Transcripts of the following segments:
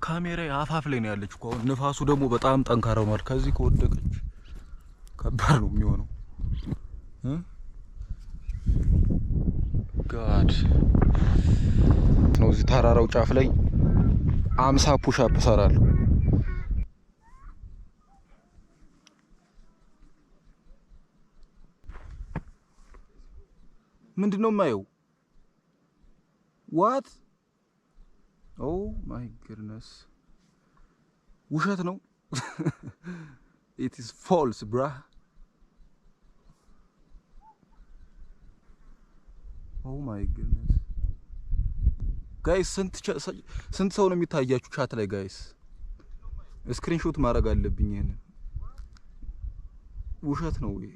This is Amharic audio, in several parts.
ካሜራ አፋፍ ላይ ነው ያለች እኮ አሁን ንፋሱ ደግሞ በጣም ጠንካራ ሆኗል ከዚህ ከወደቀች ከባድ ነው የሚሆነው ጋድ ነው እዚህ ተራራው ጫፍ ላይ 50 ፑሽ አፕ ሰራለሁ ምንድነው የማየው what oh my goodness ውሸት ነው it is false bruh oh my goodness guys ስንት ሰው ነው የሚታያችሁ ቻት ላይ guys ስክሪንሾት ማድረግ አለብኝ ይሄን ውሸት ነው ይሄ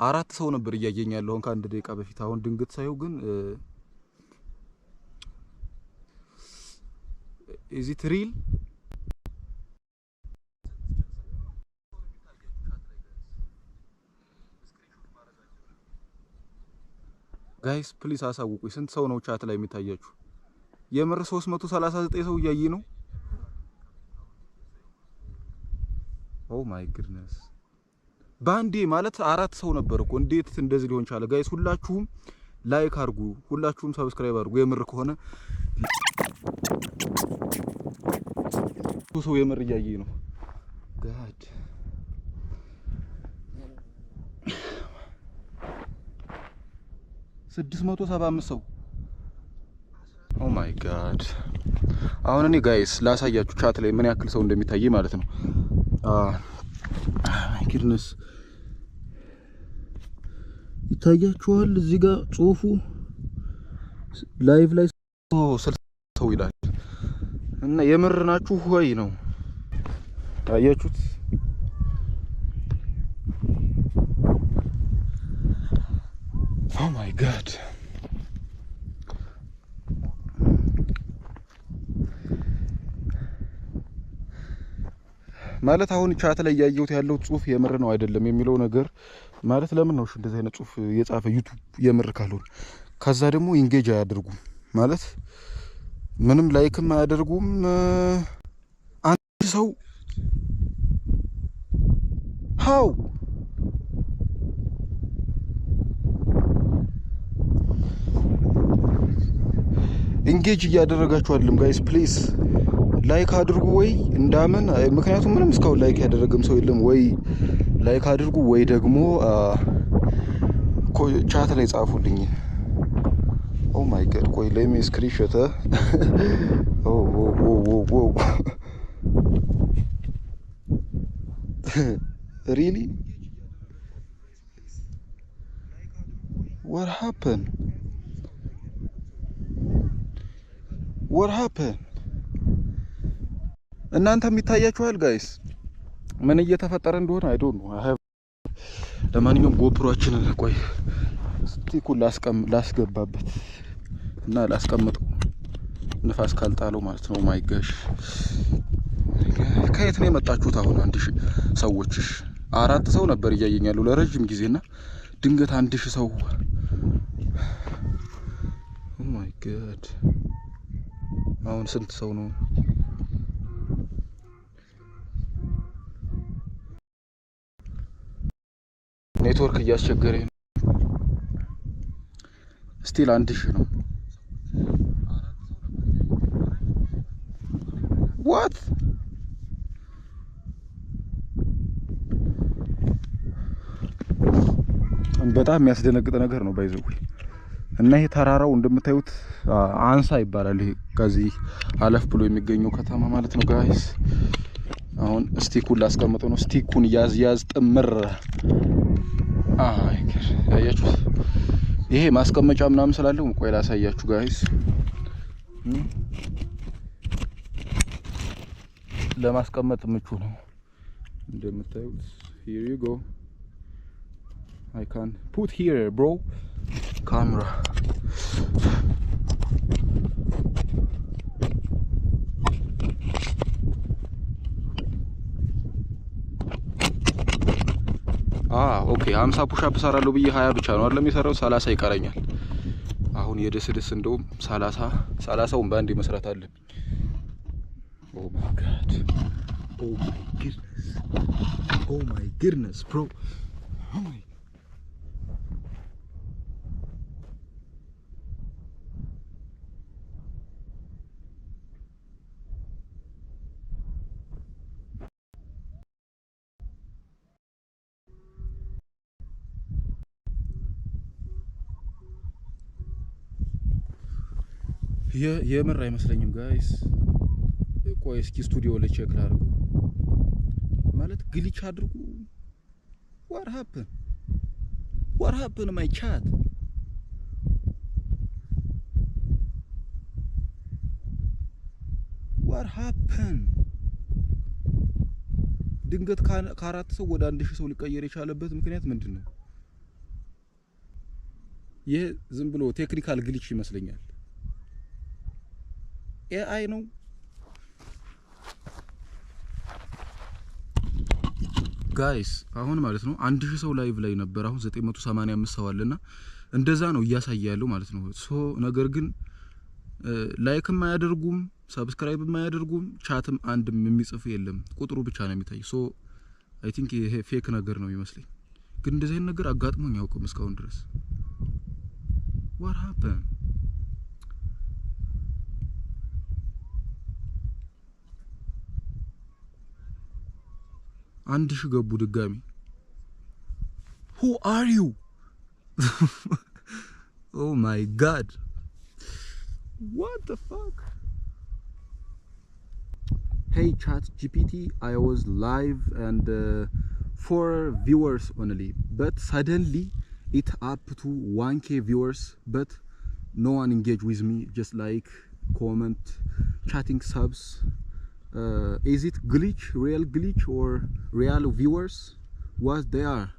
4 ሰው ነበር እያየኝ ያለው ከአንድ ደቂቃ በፊት አሁን ድንገት ሳይው ግን is it real guys please አሳውቁኝ ስንት ሰው ነው ቻት ላይ የሚታያችሁ የምር 339 ሰው እያየ ነው oh my goodness ባንዴ ማለት 4 ሰው ነበር እኮ እንዴት እንደዚህ ሊሆን ቻለ ጋይስ ሁላችሁም ላይክ አድርጉ ሁላችሁም ሰብስክራይብ አድርጉ የምር ከሆነ ሰው የምር እያየ ነው ጋድ $675 ሰው ኦ ማይ ጋድ አሁን እኔ ጋይስ ላሳያችሁ ቻት ላይ ምን ያክል ሰው እንደሚታይ ማለት ነው ማይ ጉድነስ ይታያችኋል እዚህ ጋር ጽሁፉ ላይቭ ላይ 60 ሰው ይላል እና የምር ናችሁ ወይ ነው ታያችሁት ኦ ማይ ጋድ ማለት አሁን ቻት ላይ ያየሁት ያለው ጽሁፍ የምር ነው አይደለም የሚለው ነገር ማለት ለምን ነው እንደዚህ አይነት ጽሁፍ የጻፈ ዩቲዩብ የምር ካልሆነ ከዛ ደግሞ ኢንጌጅ አያደርጉም ማለት ምንም ላይክም አያደርጉም አንድ ሰው how ኢንጌጅ እያደረጋችሁ አይደለም ጋይስ ፕሊዝ ላይክ አድርጉ ወይ እንዳምን ምክንያቱም ምንም እስካሁን ላይክ ያደረገም ሰው የለም ወይ ላይክ አድርጉ ወይ ደግሞ ቻት ላይ ጻፉልኝ ኦ ማይ ጋድ ቆይ ለሚ ስክሪንሾት ኦ really what happened እናንተ የሚታያችኋል ጋይስ ምን እየተፈጠረ እንደሆነ አይ ዶንት ኖ ለማንኛውም ጎፕሮአችንን ቆይ ስቲኩን ላስገባበት እና ላስቀምጠው ንፋስ ካልጣለው ማለት ነው ማይ ጋሽ ከየት ነው የመጣችሁት አሁን 1000 ሰዎች 4 ሰው ነበር እያየኛለሁ ለረጅም ጊዜና ድንገት 1000 ሰው ኦ ማይ ጋድ አሁን ስንት ሰው ነው ኔትወርክ እያስቸገረኝ ነው ስቲል 1000 ነው what በጣም የሚያስደነግጥ ነገር ነው ባይዘው እና ይሄ ተራራው እንደምታዩት አንሳ ይባላል ይሄ ከዚህ አለፍ ብሎ የሚገኘው ከተማ ማለት ነው ጋይስ አሁን ስቲኩን ላስቀምጠው ነው ስቲኩን ያዝ ጥምር አያችሁ ይሄ ማስቀመጫ ምናምን ስላለው ቆይ ላሳያችሁ ጋይስ ለማስቀመጥ ምቹ ነው እንደምታዩት here you go I can put here bro camera ኦኬ 50 ፑሽ አፕ ሰራለሁ ብዬ 20 ብቻ ነው አይደለም የሰራው 30 ይቀረኛል አሁን የደስደስ እንደውም 30ውን ባንዴ መስራት አለብኝ። ኦ ማይ ጋድ ኦ ማይ ጉድነስ ብሮ የምር አይመስለኝም ጋይስ። ቆይ እስኪ ስቱዲዮ ላይ ቼክ ላድርግ። ማለት ግሊች አድርጉ። what happened my chat? what happened? ድንገት ከ4 ሰው ወደ 1000 ሰው ሊቀየር የቻለበት ምክንያት ምንድነው? ይሄ ዝም ብሎ ቴክኒካል ግሊች ይመስለኛል። AI ነው። ጋይስ አሁን ማለት ነው 1000 ሰው ላይቭ ላይ ነበር። አሁን 985 ሰው አለና እንደዛ ነው እያሳየ ያለው ማለት ነው። ሶ ነገር ግን ላይክም አያደርጉም፣ ሰብስክራይብም አያደርጉም፣ ቻትም አንድም የሚጽፍ የለም። ቁጥሩ ብቻ ነው የሚታይ። ሶ አይ ቲንክ ይሄ ፌክ ነገር ነው የሚመስለኝ። ግን እንደዚህ አይነት ነገር አጋጥሞኝ ያውቅም እስካሁን ድረስ። what happened? አንድ ሺህ ገቡ ድጋሚ። who are you? oh my god, what the fuck? hey chat GPT, I was live and 4 viewers only, but suddenly it up to 1k viewers, but no one engage with me, just like comment, chatting, subs. Is it glitch, real glitch, or real viewers? What they are?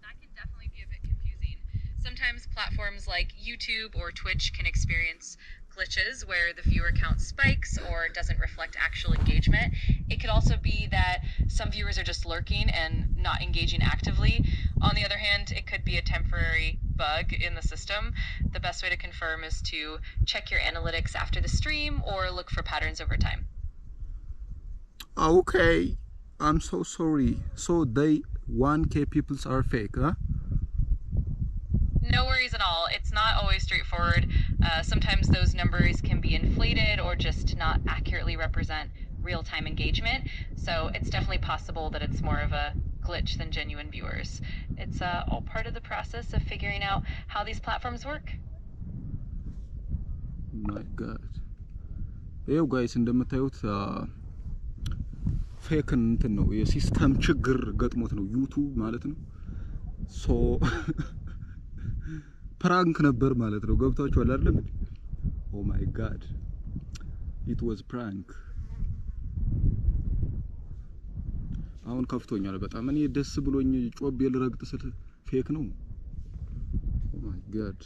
That can definitely be a bit confusing. Sometimes platforms like YouTube or Twitch can experience glitches where the viewer count spikes or doesn't reflect actual engagement. It could also be that some viewers are just lurking and not engaging actively. On the other hand, it could be a temporary bug in the system. The best way to confirm is to check your analytics after the stream or look for patterns over time. Okay, I'm so sorry. So they 1k peoples are fake, huh? No worries at all. It's not always straightforward. Sometimes those numbers can be inflated or just not accurately represent real-time engagement. So it's definitely possible that it's more of a glitch than genuine viewers. It's all part of the process of figuring out how these platforms work. My god. ይኸው ጋይስ እንደምታዩት ፌክ እንትን ነው፣ የሲስተም ችግር ገጥሞት ነው ዩቲዩብ ማለት ነው። ሶ ፕራንክ ነበር ማለት ነው። ገብታችኋል አይደል? ኦ ማይ ጋድ ኢት ዋዝ ፕራንክ። አሁን ከፍቶኛል በጣም። እኔ ደስ ብሎኝ ጮቤ ልረግጥ ስል ፌክ ነው። ኦ ማይ ጋድ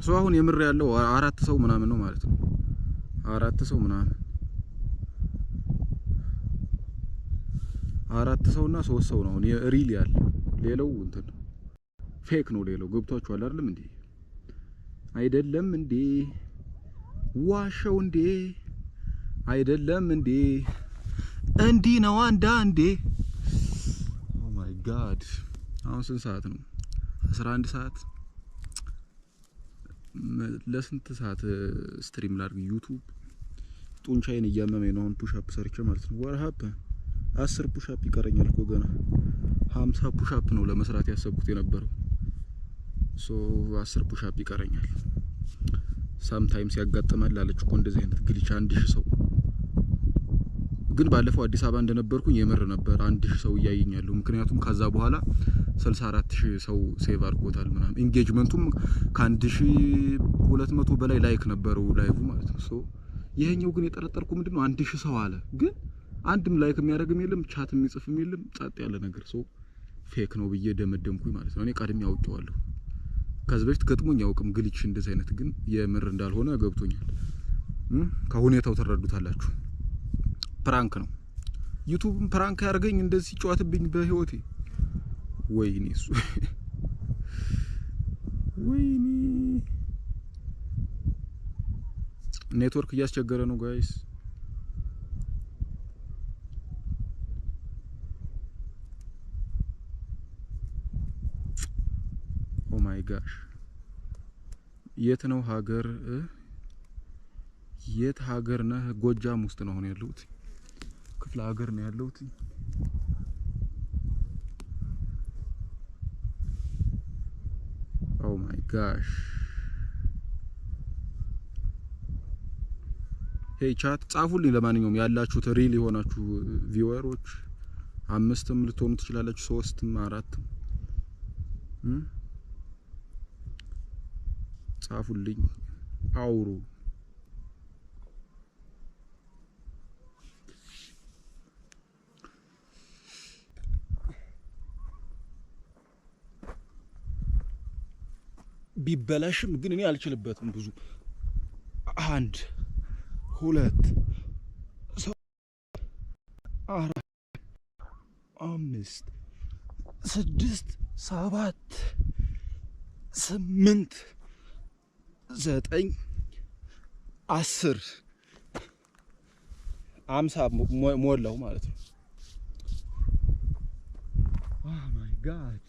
ሶ አሁን የምር ያለው 4 ሰው ምናምን ነው ማለት ነው። 4 ሰው ምናምን 4 ሰውና 3 ሰው ነው አሁን ሪል ያለ። ሌላው እንትን ፌክ ነው። ሌላው ገብቷችኋል አይደለም እንዴ? አይደለም እንዴ? ዋሸው እንዴ? አይደለም እንዴ? እንዲህ ነው አንዳንዴ። ኦ ማይ ጋድ አሁን ስንት ሰዓት ነው? 11 ሰዓት። ለስንት ሰዓት ስትሪም ላድርግ? ዩቲዩብ ጡንቻዬን እያመመኝ ነው አሁን ፑሽ አፕ ሰርቼ ማለት ነው። what happened? 10 ፑሽ አፕ ይቀረኛል እኮ ገና 50 ፑሽ አፕ ነው ለመስራት ያሰብኩት የነበረው። ሶ 10 ፑሽ አፕ ይቀረኛል። ሳምታይምስ ያጋጥማል አለች እኮ እንደዚህ አይነት ግሊች 1000 ሰው። ግን ባለፈው አዲስ አበባ እንደነበርኩኝ የምር ነበር 1000 ሰው እያየኛለሁ። ምክንያቱም ከዛ በኋላ 64000 ሰው ሴቭ አድርጎታል ምናምን። ኢንጌጅመንቱም ከ1200 በላይ ላይክ ነበረው ላይቭ ማለት ነው። ሶ ይሄኛው ግን የጠረጠርኩ ምንድነው 1000 ሰው አለ ግን አንድም ላይክ የሚያደርግም የለም፣ ቻት የሚጽፍም የለም፣ ጻጥ ያለ ነገር። ሶ ፌክ ነው ብዬ ደመደምኩኝ ማለት ነው። እኔ ቀድሜ አውቄዋለሁ። ከዚህ በፊት ገጥሞኝ ያውቅም ግሊች እንደዚህ አይነት፣ ግን የምር እንዳልሆነ ገብቶኛል። ከሁኔታው ተረዱታላችሁ። ፕራንክ ነው ዩቲዩብን ፕራንክ ያርገኝ እንደዚህ ሲጫወትብኝ በህይወቴ ወይኔ እሱ ወይኔ ኔትወርክ እያስቸገረ ነው ጋይስ ኦ ማይ ጋሽ የት ነው ሀገር የት ሀገር ነህ ጎጃም ውስጥ ነው ያለሁት ክፍለ ሀገር ነው ያለሁት ኦ ማይ ጋሽ ሄይ ቻት ጻፉልኝ ለማንኛውም ያላችሁት ሪል የሆናችሁ ቪወሮች 5ም ልትሆኑ ትችላላችሁ 3ም 4ም ጻፉልኝ አውሩ ቢበላሽም ግን እኔ አልችልበትም ብዙ 1 2 3 4 5 6 7 8 9 10 50 ሞላው ማለት ነው ኦ ማይ ጋድ